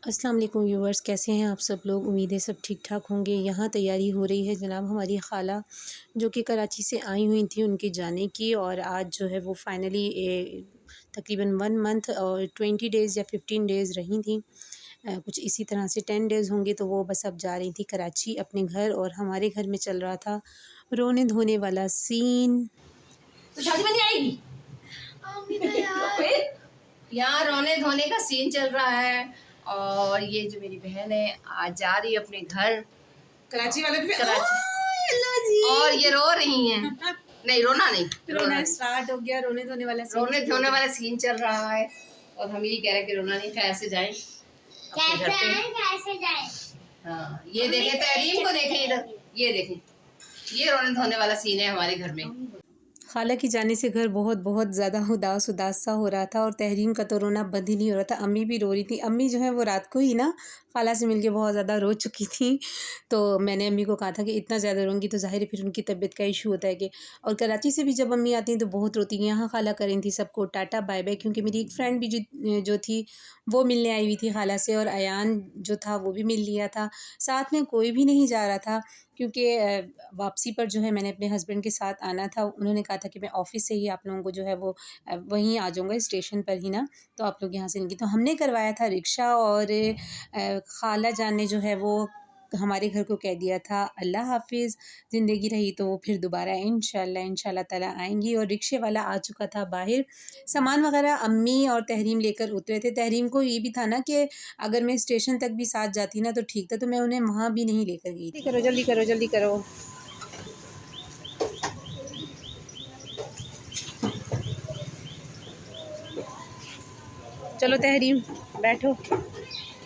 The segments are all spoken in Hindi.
अस्सलाम वालेकुम व्यूवर्स, कैसे हैं आप सब लोग। उम्मीद है सब ठीक ठाक होंगे। यहाँ तैयारी हो रही है जनाब हमारी ख़ाला जो कि कराची से आई हुई थी उनके जाने की, और आज जो है वो फाइनली तकरीबन 1 मंथ और 20 डेज़ या 15 डेज़ रही थी। कुछ इसी तरह से 10 डेज़ होंगे। तो वो बस अब जा रही थी कराची अपने घर, और हमारे घर में चल रहा था रोने धोने वाला सीन। तो शादी में नहीं आएगी यहाँ रोने धोने का सीन चल रहा है। और ये जो मेरी बहन है आज जा रही है अपने घर कराची वाले भी कराची। अल्लाह जी। और ये रो रही हैं। नहीं रोना नहीं, रोना स्टार्ट हो गया। रोने धोने वाला रोने धोने वाला सीन चल रहा है। और हम यही कह रहे हैं कि रोना नहीं, कैसे जाए कैसे जाए। हाँ ये देखें, तहरीम को देखें इधर, ये देखें, ये रोने धोने वाला सीन है हमारे घर में। खाला की जाने से घर बहुत बहुत ज़्यादा उदास उदास सा हो रहा था, और तहरीम का तो रोना बंद ही नहीं हो रहा था। अम्मी भी रो रही थी। अम्मी जो है वो रात को ही ना खाला से मिलके बहुत ज़्यादा रो चुकी थी। तो मैंने अम्मी को कहा था कि इतना ज़्यादा रोंगी तो ज़ाहिर है फिर उनकी तबीयत का इशू होता है कि। और कराची से भी जब अम्मी आती हैं तो बहुत रोती हैं। यहाँ खाला कर रही थी सबको टाटा बाय बाय, क्योंकि मेरी एक फ्रेंड भी जो थी वो मिलने आई हुई थी खाला से, और अयान जो था वो भी मिल लिया था। साथ में कोई भी नहीं जा रहा था, क्योंकि वापसी पर जो है मैंने अपने हस्बैंड के साथ आना था। उन्होंने कहा था कि मैं ऑफ़िस से ही आप लोगों को जो है वो वहीं आ जाऊँगा स्टेशन पर ही ना, तो आप लोग यहाँ से निकले। तो हमने करवाया था रिक्शा, और खाला जान ने जो है वो हमारे घर को कह दिया था अल्लाह हाफ़िज़, ज़िंदगी रही तो वो फिर दोबारा इंशाल्लाह ताला आएँगी। और रिक्शे वाला आ चुका था बाहर। सामान वग़ैरह अम्मी और तहरीम लेकर उतरे थे। तहरीम को ये भी था ना कि अगर मैं स्टेशन तक भी साथ जाती ना तो ठीक था, तो मैं उन्हें वहाँ भी नहीं लेकर गई थी। जल्दी करो जल्दी करो। चलो तहरीम बैठो।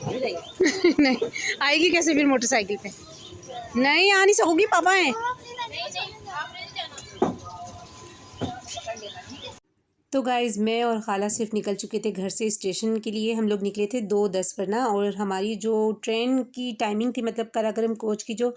नहीं आएगी कैसे फिर मोटरसाइकिल पे। नहीं आ नहीं सकोगी, पापा हैं। तो गाइज़ मैं और ख़ाला सिर्फ निकल चुके थे घर से स्टेशन के लिए। हम लोग निकले थे 2:10 पर ना, और हमारी जो ट्रेन की टाइमिंग थी, मतलब काराकोरम कोच की जो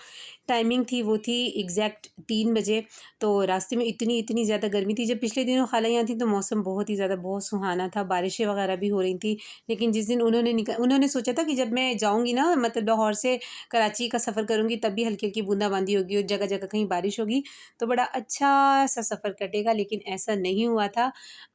टाइमिंग थी वो थी एग्जैक्ट 3 बजे। तो रास्ते में इतनी ज़्यादा गर्मी थी। जब पिछले दिनों ख़ाला यहाँ थी तो मौसम बहुत ही ज़्यादा बहुत सुहाना था, बारिशें वगैरह भी हो रही थी। लेकिन जिस दिन उन्होंने सोचा था कि जब मैं जाऊँगी ना, मतलब लाहौर से कराची का सफ़र करूँगी, तब भी हल्की हल्की बूंदाबांदी होगी और जगह जगह कहीं बारिश होगी, तो बड़ा अच्छा सा सफ़र कटेगा। लेकिन ऐसा नहीं हुआ था।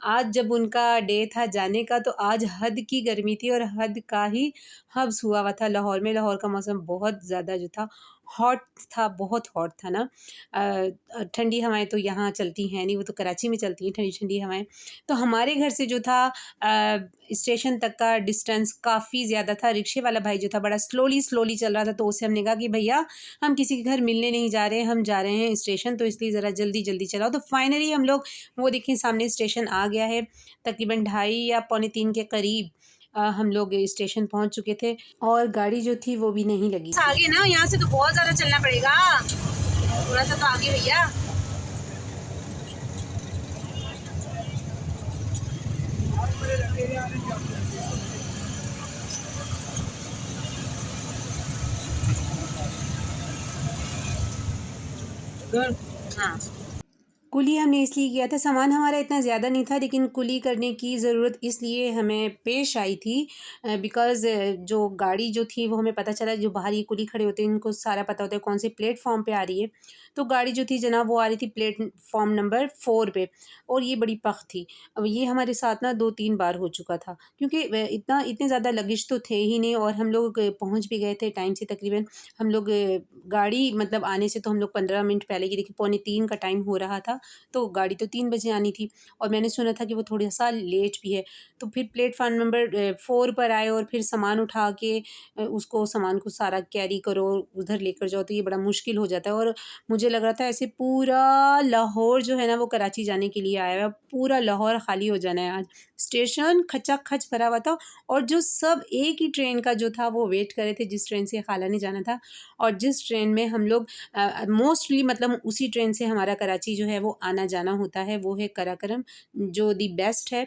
आज जब उनका डे था जाने का, तो आज हद की गर्मी थी, और हद का ही हब्स हुआ था लाहौर में। लाहौर का मौसम बहुत ज़्यादा जो था हॉट था, बहुत हॉट था ना। ठंडी हवाएं तो यहाँ चलती हैं नहीं, वो तो कराची में चलती हैं ठंडी ठंडी हवाएं। तो हमारे घर से जो था स्टेशन तक का डिस्टेंस काफ़ी ज़्यादा था। रिक्शे वाला भाई जो था बड़ा स्लोली चल रहा था, तो उससे हमने कहा कि भैया हम किसी के घर मिलने नहीं जा रहे हैं, हम जा रहे हैं स्टेशन, तो इसलिए ज़रा जल्दी चलाओ। तो फाइनली हम लोग वो देखें सामने स्टेशन आ गया है। तकरीबन 2:30 या पौने 3 के करीब हम लोग स्टेशन पहुंच चुके थे, और गाड़ी जो थी वो भी नहीं लगी। आगे ना, यहाँ से तो बहुत ज्यादा चलना पड़ेगा। थोड़ा सा तो आगे भैया। हाँ कुली हमने इसलिए किया था, सामान हमारा इतना ज़्यादा नहीं था, लेकिन कुली करने की ज़रूरत इसलिए हमें पेश आई थी बिकॉज़ जो गाड़ी जो थी वो हमें पता चला, जो बाहर ये कुली खड़े होते हैं इनको सारा पता होता है कौन से प्लेटफॉर्म पे आ रही है। तो गाड़ी जो थी जनाब वो आ रही थी प्लेटफॉर्म नंबर 4 पे, और ये बड़ी पख थी। अब ये हमारे साथ ना 2-3 बार हो चुका था, क्योंकि इतने ज़्यादा लगेज तो थे ही नहीं, और हम लोग पहुँच भी गए थे टाइम से। तकरीबन हम लोग गाड़ी मतलब आने से तो हम लोग 15 मिनट पहले, ये देखिए पौने 3 का टाइम हो रहा था, तो गाड़ी तो 3 बजे आनी थी, और मैंने सुना था कि वो थोड़ा-सा लेट भी है। तो फिर प्लेटफ़ॉर्म नंबर 4 पर आए, और फिर सामान उठा के उसको सामान को सारा कैरी करो, उधर लेकर जाओ, तो ये बड़ा मुश्किल हो जाता है। और मुझे लग रहा था ऐसे पूरा लाहौर जो है ना वो कराची जाने के लिए आया हुआ है, पूरा लाहौर खाली हो जाना है आज। स्टेशन खचाखच भरा हुआ था, और जो सब एक ही ट्रेन का जो था वो वेट कर रहे थे, जिस ट्रेन से खाला ने जाना था, और जिस ट्रेन में हम लोग मोस्टली मतलब उसी ट्रेन से हमारा कराची जो है वो आना जाना होता है, वो है कराकोरम, जो दी बेस्ट है।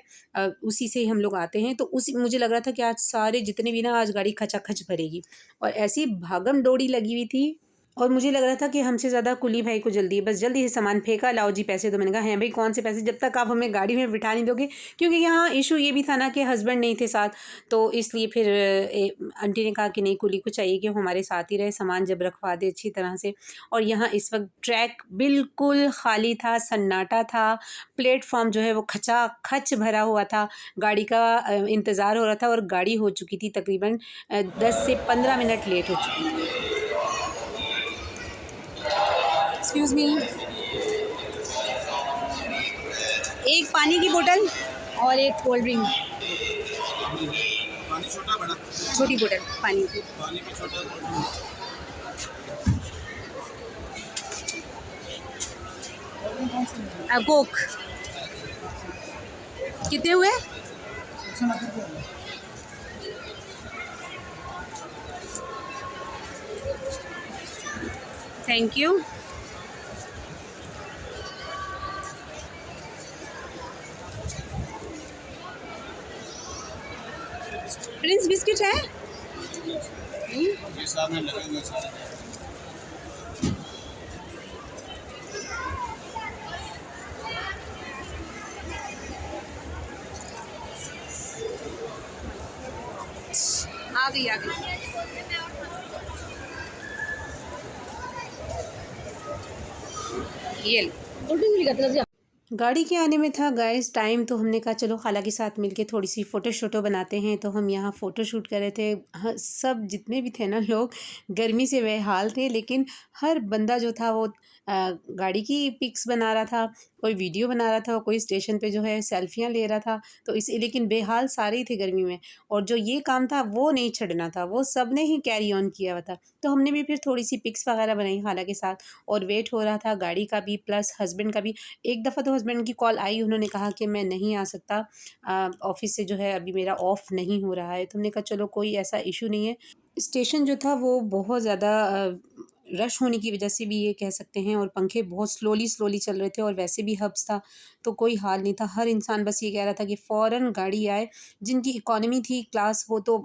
उसी से ही हम लोग आते हैं। तो उसी मुझे लग रहा था कि आज सारे जितने भी ना आज गाड़ी खचाखच भरेगी, और ऐसी भागम दौड़ी लगी हुई थी। और मुझे लग रहा था कि हमसे ज़्यादा कुली भाई को जल्दी है, बस जल्दी से सामान फेंका, लाओ जी पैसे दो। मैंने कहा हैं भाई कौन से पैसे, जब तक आप हमें गाड़ी में बिठा नहीं दोगे, क्योंकि यहाँ इशू ये भी था ना कि हस्बैंड नहीं थे साथ, तो इसलिए फिर आंटी ने कहा कि नहीं कुली को चाहिए कि वो हमारे साथ ही रहे, सामान जब रखवा दे अच्छी तरह से। और यहाँ इस वक्त ट्रैक बिल्कुल खाली था, सन्नाटा था, प्लेटफॉर्म जो है वो खचा खच भरा हुआ था, गाड़ी का इंतज़ार हो रहा था, और गाड़ी हो चुकी थी तकरीबन 10 से 15 मिनट लेट हो चुकी थी। एक्सक्यूज़ मी, एक पानी की बोतल और एक कोल्ड ड्रिंक। पानी छोटा बड़ा? छोटी बोतल पानी की। पानी का छोटा कोक कितने हुए? Thank you. प्रिंस बिस्किट है? ये सामने लगे हुए सारे। आ गई आ गई। ये गाड़ी के आने में था गाइस टाइम, तो हमने कहा चलो खाला के साथ मिलके थोड़ी सी फ़ोटो शोटो बनाते हैं। तो हम यहाँ फ़ोटो शूट कर रहे थे। हाँ, सब जितने भी थे ना लोग गर्मी से बेहाल थे, लेकिन हर बंदा जो था वो गाड़ी की पिक्स बना रहा था, कोई वीडियो बना रहा था, कोई स्टेशन पे जो है सेल्फियाँ ले रहा था। तो इस लेकिन बेहाल सारे ही थे गर्मी में, और जो ये काम था वो नहीं छड़ना था, वो सब ने ही कैरी ऑन किया हुआ था। तो हमने भी फिर थोड़ी सी पिक्स वगैरह बनाई खाला के साथ, और वेट हो रहा था गाड़ी का भी प्लस हस्बैंड का भी। एक दफ़ा तो हस्बैंड की कॉल आई, उन्होंने कहा कि मैं नहीं आ सकता, ऑफ़िस से जो है अभी मेरा ऑफ़ नहीं हो रहा है। तो हमने कहा चलो कोई ऐसा इशू नहीं है। स्टेशन जो था वो बहुत ज़्यादा रश होने की वजह से भी ये कह सकते हैं, और पंखे बहुत स्लोली चल रहे थे, और वैसे भी हब्स था, तो कोई हाल नहीं था। हर इंसान बस ये कह रहा था कि फ़ौरन गाड़ी आए। जिनकी इकॉनमी थी क्लास, वो तो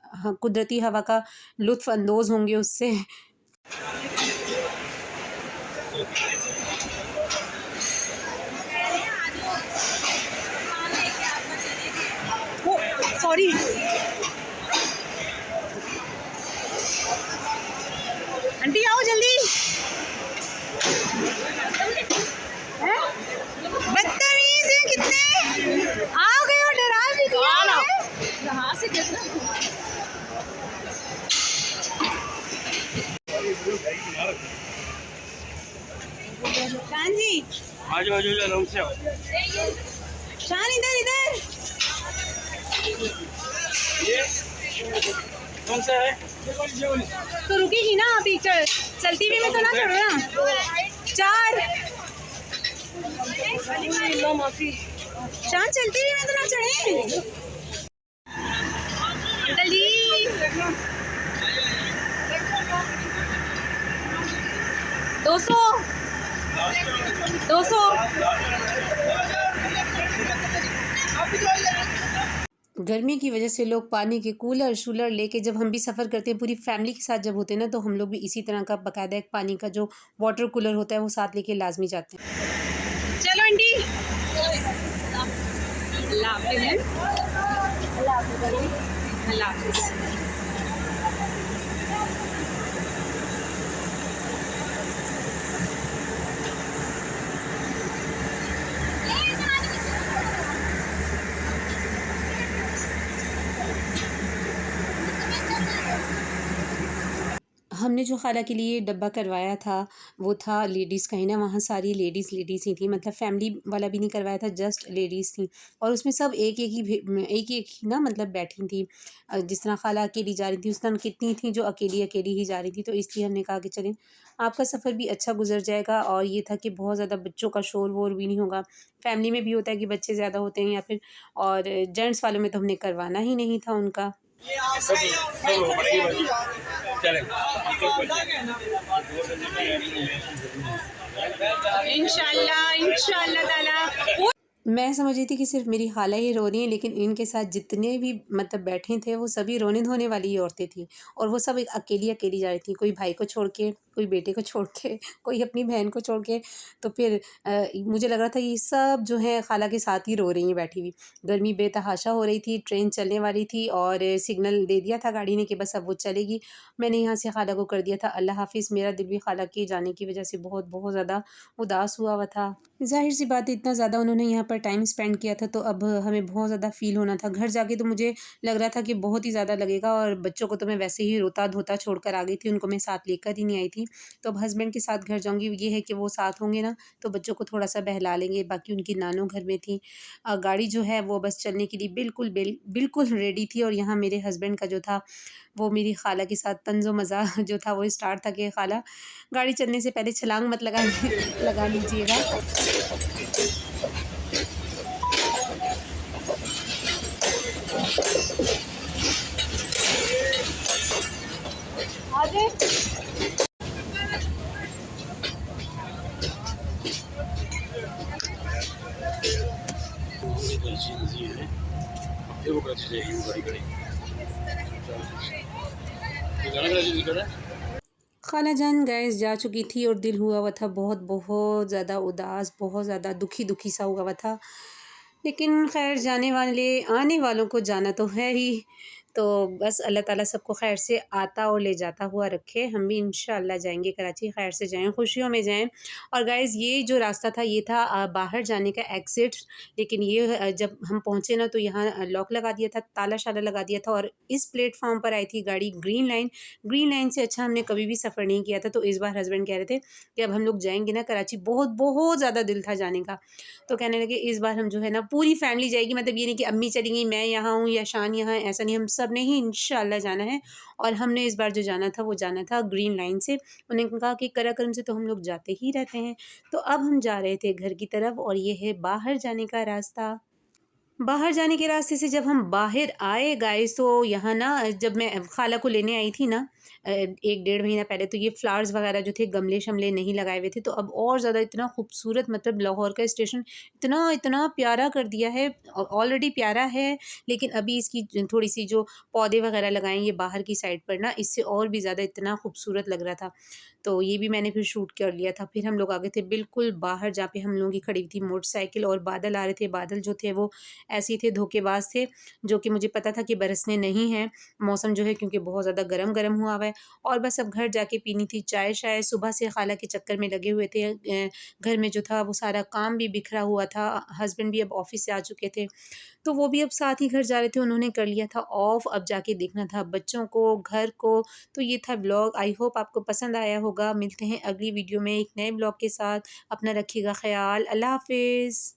हाँ, कुदरती हवा का लुत्फ़ अंदोज़ होंगे उससे। सॉरी, आंटी आओ जल्दी। हैं? बदतमीज हैं कितने, आओ गए और डरा भी दिया है। यहाँ से कितना शान जी, आजू आजू आराम से आओ। शान इधर इधर। ये कौन सा है? तो रुकेगी ना, आप ही चलती हुई में तो ना छोड़ो ना। 4 माफी। शान चलती हुई में तो ना चढ़े। अंकल जी 200 गर्मी की वजह से लोग पानी के कूलर शूलर लेके, जब हम भी सफ़र करते हैं पूरी फैमिली के साथ जब होते हैं ना, तो हम लोग भी इसी तरह का बाकायदा एक पानी का जो वाटर कूलर होता है वो साथ लेके लाजमी जाते हैं। चलो आंटी, अल्लाह हाफ़िज़। अल्लाह हाफ़िज़। हमने जो खाला के लिए डब्बा करवाया था वो था लेडीज़ का ही ना, वहाँ सारी लेडीज़ ही थी, मतलब फैमिली वाला भी नहीं करवाया था, जस्ट लेडीज़ थी। और उसमें सब एक एक ही ना मतलब बैठी थी। जिस तरह खाला अकेली जा रही थी, उस तरह कितनी थी जो अकेली ही जा रही थी। तो इसलिए हमने कहा कि चलें आपका सफ़र भी अच्छा गुजर जाएगा, और ये था कि बहुत ज़्यादा बच्चों का शोर वोर भी नहीं होगा। फैमिली में भी होता है कि बच्चे ज़्यादा होते हैं, या फिर और जेंट्स वालों में तो हमने करवाना ही नहीं था उनका। इंशाल्लाह ताला। मैं समझ रही थी कि सिर्फ मेरी खाला ही रो रही हैं, लेकिन इनके साथ जितने भी मतलब बैठे थे वो सभी रोने धोने वाली ही औरतें थीं और वो सब एक अकेली-अकेली जा रही थी। कोई भाई को छोड़ के, कोई बेटे को छोड़ के, कोई अपनी बहन को छोड़ के। तो फिर मुझे लग रहा था ये सब जो है खाला के साथ ही रो रही हैं बैठी हुई। गर्मी बेतहाशा हो रही थी, ट्रेन चलने वाली थी और सिग्नल दे दिया था गाड़ी ने कि बस अब वो चलेगी। मैंने यहाँ से खाला को कर दिया था अल्लाह हाफ़िज़। मेरा दिल भी खाला के जाने की वज़ह से बहुत बहुत ज़्यादा उदास हुआ हुआ था। ज़ाहिर-सी बात है इतना ज़्यादा उन्होंने यहाँ पर टाइम स्पेंड किया था तो अब हमें बहुत ज़्यादा फ़ील होना था। घर जाके तो मुझे लग रहा था कि बहुत ही ज़्यादा लगेगा और बच्चों को तो मैं वैसे ही रोता-धोता छोड़कर आ गई थी, उनको मैं साथ लेकर ही नहीं आई थी। तो अब हस्बैंड के साथ घर जाऊँगी, ये है कि वो साथ होंगे ना तो बच्चों को थोड़ा-सा बहला लेंगे। बाकी उनकी नानो घर में थी। गाड़ी जो है वो बस चलने के लिए बिल्कुल रेडी थी और यहाँ मेरे हस्बैंड का जो था वो मेरी खाला के साथ तंज़ो मज़ाक जो था वो स्टार्ट था कि खाला गाड़ी चलने से पहले छलांग मत लगा लगा लीजिएगा। ये है ये वो कर दीजिए ये बड़ी कड़ी ये गाना करा दीजिए करा खालाजान गैस जा चुकी थी और दिल हुआ हुआ था बहुत ज़्यादा उदास, बहुत ज़्यादा दुखी-दुखी सा हुआ हुआ था। लेकिन ख़ैर जाने वाले आने वालों को जाना तो है ही, तो बस अल्लाह ताला सबको ख़ैर से आता और ले जाता हुआ रखे। हम भी इंशाअल्लाह जाएँगे कराची, ख़ैर से जाएँ, खुशियों में जाएँ। और गाइज़ ये जो रास्ता था ये था बाहर जाने का एग्ज़िट, लेकिन ये जब हम पहुँचे ना तो यहाँ लॉक लगा दिया था, ताला-शाला लगा दिया था और इस प्लेटफ़ॉर्म पर आई थी गाड़ी ग्रीन लाइन। ग्रीन लाइन से अच्छा हमने कभी भी सफ़र नहीं किया था, तो इस बार हस्बैंड कह रहे थे कि अब हम लोग जाएँगे ना कराची, बहुत ज़्यादा दिल था जाने का। तो कहने लगे इस बार हम जो है ना पूरी फैमिली जाएगी, मतलब ये नहीं कि अम्मी चली गई, मैं यहाँ हूँ या शान यहाँ है, ऐसा नहीं, हम सब ने ही इंशाअल्लाह जाना है। और हमने इस बार जो जाना था वो जाना था ग्रीन लाइन से। उन्होंने कहा कि कराकरम से तो हम लोग जाते ही रहते हैं। तो अब हम जा रहे थे घर की तरफ और ये है बाहर जाने का रास्ता। बाहर जाने के रास्ते से जब हम बाहर आए गाइस तो यहाँ ना जब मैं खाला को लेने आई थी ना 1 डेढ़ महीना पहले, तो ये फ्लावर्स वगैरह जो थे गमले-शमले नहीं लगाए हुए थे, तो अब और ज़्यादा इतना खूबसूरत, मतलब लाहौर का स्टेशन इतना प्यारा कर दिया है। ऑलरेडी प्यारा है, लेकिन अभी इसकी थोड़ी-सी जो पौधे वगैरह लगाए हैं ये बाहर की साइड पर ना, इससे और भी ज़्यादा इतना खूबसूरत लग रहा था। तो ये भी मैंने फिर शूट कर लिया था। फिर हम लोग आ गए थे बिल्कुल बाहर जहाँ पे हम लोगों की खड़ी थी मोटरसाइकिल और बादल आ रहे थे। बादल जो थे वो ऐसे ही थे, धोखेबाज थे, जो कि मुझे पता था कि बरसने नहीं हैं। मौसम जो है क्योंकि बहुत ज़्यादा गरम-गरम हुआ हुआ है और बस अब घर जाके पीनी थी चाय-शाय। सुबह से खाला के चक्कर में लगे हुए थे। घर में जो था वो सारा काम भी बिखरा हुआ था। हस्बैंड भी अब ऑफ़िस से आ चुके थे, तो वो भी अब साथ ही घर जा रहे थे। उन्होंने कर लिया था ऑफ, अब जाके देखना था बच्चों को, घर को। तो ये था व्लॉग। आई होप आपको पसंद आया होगा। मिलते हैं अगली वीडियो में एक नए व्लॉग के साथ। अपना रखिएगा ख़याल। अल्लाह हाफ़िज़।